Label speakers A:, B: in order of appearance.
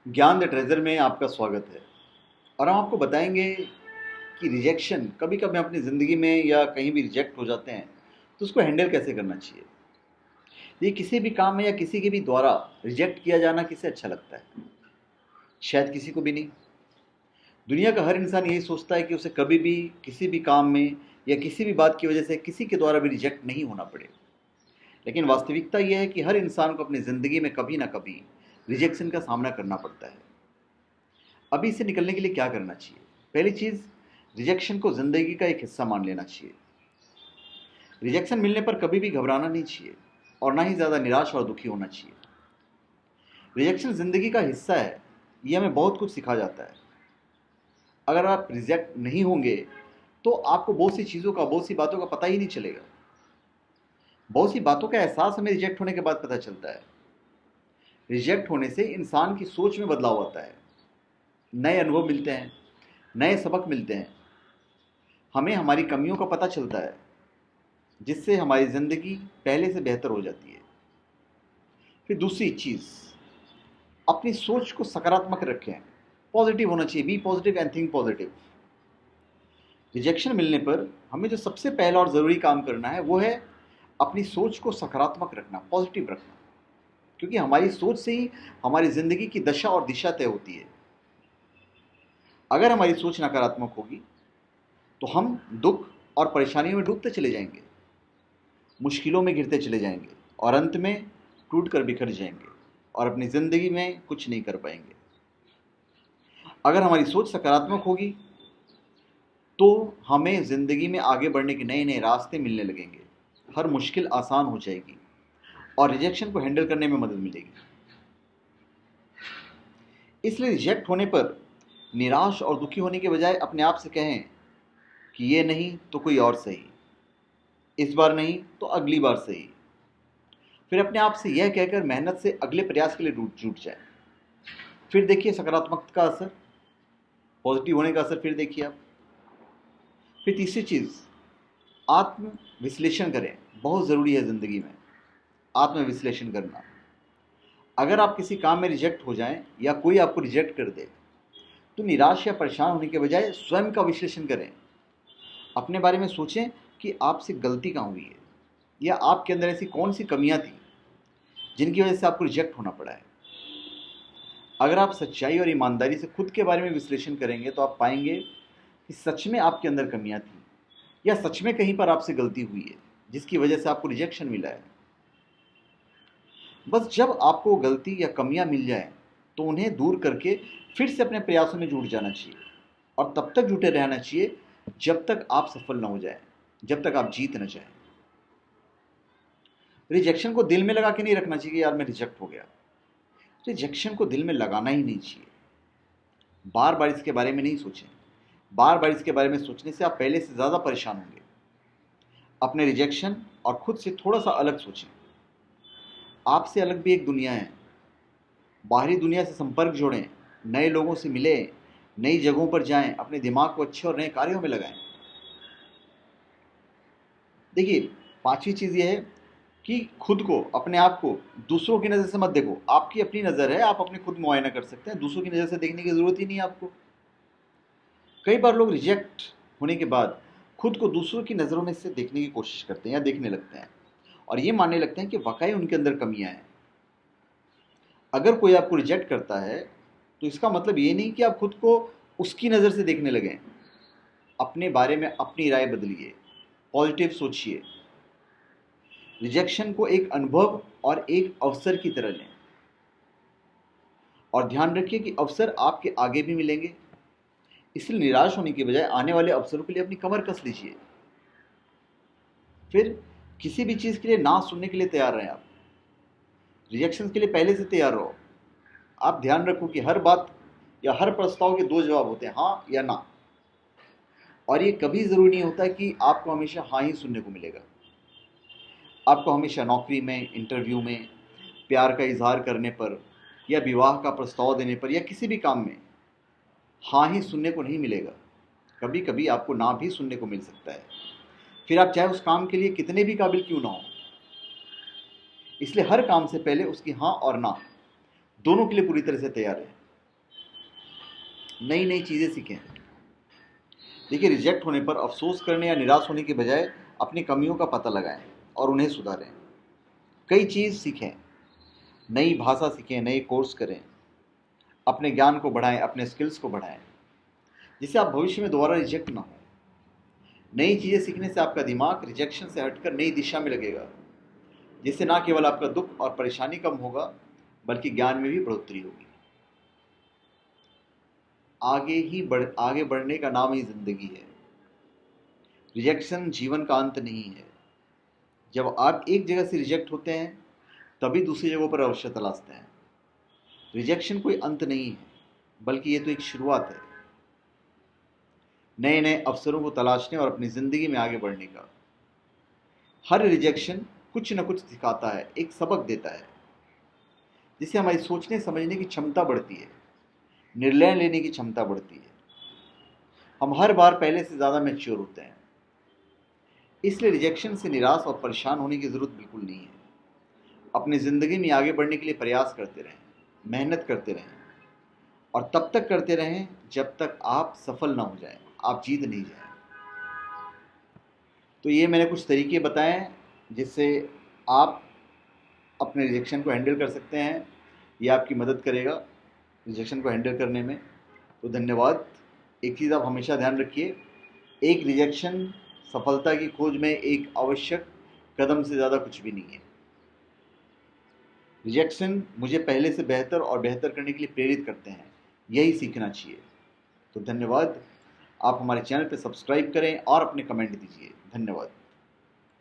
A: ज्ञान the treasure में आपका स्वागत है। और हम आपको बताएंगे कि रिजेक्शन कभी कभी अपनी ज़िंदगी में या कहीं भी रिजेक्ट हो जाते हैं तो उसको हैंडल कैसे करना चाहिए। ये किसी भी काम में या किसी के भी द्वारा रिजेक्ट किया जाना किसे अच्छा लगता है? शायद किसी को भी नहीं। दुनिया का हर इंसान यही सोचता है कि उसे कभी भी किसी भी काम में या किसी भी बात की वजह से किसी के द्वारा भी रिजेक्ट नहीं होना पड़े। लेकिन वास्तविकता यह है कि हर इंसान को अपनी ज़िंदगी में कभी ना कभी रिजेक्शन का सामना करना पड़ता है। अभी इससे निकलने के लिए क्या करना चाहिए? पहली चीज़, रिजेक्शन को ज़िंदगी का एक हिस्सा मान लेना चाहिए। रिजेक्शन मिलने पर कभी भी घबराना नहीं चाहिए और ना ही ज़्यादा निराश और दुखी होना चाहिए। रिजेक्शन ज़िंदगी का हिस्सा है, ये हमें बहुत कुछ सिखा जाता है। अगर आप रिजेक्ट नहीं होंगे तो आपको बहुत सी चीज़ों का, बहुत सी बातों का पता ही नहीं चलेगा। बहुत सी बातों का एहसास हमें रिजेक्ट होने के बाद पता चलता है। रिजेक्ट होने से इंसान की सोच में बदलाव आता है, नए अनुभव मिलते हैं, नए सबक मिलते हैं, हमें हमारी कमियों का पता चलता है, जिससे हमारी ज़िंदगी पहले से बेहतर हो जाती है। फिर दूसरी चीज़, अपनी सोच को सकारात्मक रखें। पॉजिटिव होना चाहिए, be positive and think positive. Rejection मिलने पर हमें जो सबसे पहला और ज़रूरी काम करना है वो है अपनी सोच को सकारात्मक रखना, पॉजिटिव रखना। क्योंकि हमारी सोच से ही हमारी ज़िंदगी की दशा और दिशा तय होती है। अगर हमारी सोच नकारात्मक होगी तो हम दुख और परेशानियों में डूबते चले जाएंगे, मुश्किलों में घिरते चले जाएंगे और अंत में टूट कर बिखर जाएंगे और अपनी ज़िंदगी में कुछ नहीं कर पाएंगे। अगर हमारी सोच सकारात्मक होगी तो हमें ज़िंदगी में आगे बढ़ने के नए नए रास्ते मिलने लगेंगे, हर मुश्किल आसान हो जाएगी और रिजेक्शन को हैंडल करने में मदद मिलेगी। इसलिए रिजेक्ट होने पर निराश और दुखी होने के बजाय अपने आप से कहें कि ये नहीं तो कोई और सही, इस बार नहीं तो अगली बार सही। फिर अपने आप से यह कहकर मेहनत से अगले प्रयास के लिए जुट जाए। फिर देखिए सकारात्मकता का असर, पॉजिटिव होने का असर, फिर देखिए आप। फिर तीसरी चीज़, आत्म विश्लेषण करें। बहुत ज़रूरी है ज़िंदगी में आत्म विश्लेषण करना। अगर आप किसी काम में रिजेक्ट हो जाएं या कोई आपको रिजेक्ट कर दे तो निराश या परेशान होने के बजाय स्वयं का विश्लेषण करें। अपने बारे में सोचें कि आपसे गलती कहाँ हुई है या आपके अंदर ऐसी कौन सी कमियां थी जिनकी वजह से आपको रिजेक्ट होना पड़ा है। अगर आप सच्चाई और ईमानदारी से खुद के बारे में विश्लेषण करेंगे तो आप पाएंगे कि सच में आपके अंदर कमियां थी या सच में कहीं पर आपसे गलती हुई है जिसकी वजह से आपको रिजेक्शन मिला है। बस जब आपको गलती या कमियां मिल जाए तो उन्हें दूर करके फिर से अपने प्रयासों में जुट जाना चाहिए और तब तक जुटे रहना चाहिए जब तक आप सफल ना हो जाए, जब तक आप जीत न जाए। रिजेक्शन को दिल में लगा के नहीं रखना चाहिए कि यार मैं रिजेक्ट हो गया। रिजेक्शन को दिल में लगाना ही नहीं चाहिए। बार बार इसके बारे में नहीं सोचें। बार बार इसके बारे में सोचने से आप पहले से ज़्यादा परेशान होंगे। अपने रिजेक्शन और खुद से थोड़ा सा अलग सोचें। आपसे अलग भी एक दुनिया है। बाहरी दुनिया से संपर्क जोड़ें, नए लोगों से मिलें, नई जगहों पर जाएं, अपने दिमाग को अच्छे और नए कार्यों में लगाएं। देखिए, पांचवी चीज़ ये है कि खुद को, अपने आप को दूसरों की नज़र से मत देखो। आपकी अपनी नज़र है, आप अपने खुद मुआयना कर सकते हैं। दूसरों की नज़र से देखने की ज़रूरत ही नहीं है आपको। कई बार लोग रिजेक्ट होने के बाद खुद को दूसरों की नज़रों में से देखने की कोशिश करते हैं या देखने लगते हैं और ये मानने लगते हैं कि वाकई उनके अंदर कमियां हैं। अगर कोई आपको रिजेक्ट करता है तो इसका मतलब ये नहीं कि आप खुद को उसकी नज़र से देखने लगें। अपने बारे में अपनी राय बदलिए, पॉजिटिव सोचिए। रिजेक्शन को एक अनुभव और एक अवसर की तरह लें और ध्यान रखिए कि अवसर आपके आगे भी मिलेंगे। इसलिए निराश होने के बजाय आने वाले अवसरों के लिए अपनी कमर कस लीजिए। फिर किसी भी चीज़ के लिए ना सुनने के लिए तैयार रहें। आप रिजेक्शन के लिए पहले से तैयार रहो। आप ध्यान रखो कि हर बात या हर प्रस्ताव के दो जवाब होते हैं, हाँ या ना। और ये कभी ज़रूरी नहीं होता कि आपको हमेशा हाँ ही सुनने को मिलेगा। आपको हमेशा नौकरी में, इंटरव्यू में, प्यार का इजहार करने पर या विवाह का प्रस्ताव देने पर या किसी भी काम में हाँ ही सुनने को नहीं मिलेगा। कभी कभी आपको ना भी सुनने को मिल सकता है। फिर आप चाहे उस काम के लिए कितने भी काबिल क्यों ना हो। इसलिए हर काम से पहले उसकी हाँ और ना दोनों के लिए पूरी तरह से तैयार है। नई नई चीज़ें सीखें। देखिए, रिजेक्ट होने पर अफसोस करने या निराश होने के बजाय अपनी कमियों का पता लगाएं और उन्हें सुधारें। कई चीज़ सीखें, नई भाषा सीखें, नए कोर्स करें, अपने ज्ञान को बढ़ाएं, अपने स्किल्स को बढ़ाएं, जिससे आप भविष्य में दोबारा रिजेक्ट ना हो। नई चीज़ें सीखने से आपका दिमाग रिजेक्शन से हटकर नई दिशा में लगेगा, जिससे ना केवल आपका दुख और परेशानी कम होगा, बल्कि ज्ञान में भी बढ़ोतरी होगी। आगे बढ़ने का नाम ही जिंदगी है। रिजेक्शन जीवन का अंत नहीं है। जब आप एक जगह से रिजेक्ट होते हैं, तभी दूसरी जगहों पर अवसर तलाशते हैं। रिजेक्शन कोई अंत नहीं है, बल्कि ये तो एक शुरुआत है नए नए अवसरों को तलाशने और अपनी जिंदगी में आगे बढ़ने का। हर रिजेक्शन कुछ न कुछ सिखाता है, एक सबक देता है, जिससे हमारी सोचने समझने की क्षमता बढ़ती है, निर्णय लेने की क्षमता बढ़ती है। हम हर बार पहले से ज़्यादा मैच्योर होते हैं। इसलिए रिजेक्शन से निराश और परेशान होने की ज़रूरत बिल्कुल नहीं है। अपनी ज़िंदगी में आगे बढ़ने के लिए प्रयास करते रहें, मेहनत करते रहें, और तब तक करते रहें जब तक आप सफल ना हो जाएं, आप जीत नहीं जाएं। तो ये मैंने कुछ तरीके बताए जिससे आप अपने रिजेक्शन को हैंडल कर सकते हैं। ये आपकी मदद करेगा रिजेक्शन को हैंडल करने में। तो धन्यवाद। एक चीज़ आप हमेशा ध्यान रखिए, एक रिजेक्शन सफलता की खोज में एक आवश्यक कदम से ज़्यादा कुछ भी नहीं है। रिजेक्शन मुझे पहले से बेहतर और बेहतर करने के लिए प्रेरित करते हैं, यही सीखना चाहिए। तो धन्यवाद। आप हमारे चैनल पर सब्सक्राइब करें और अपने कमेंट दीजिए। धन्यवाद।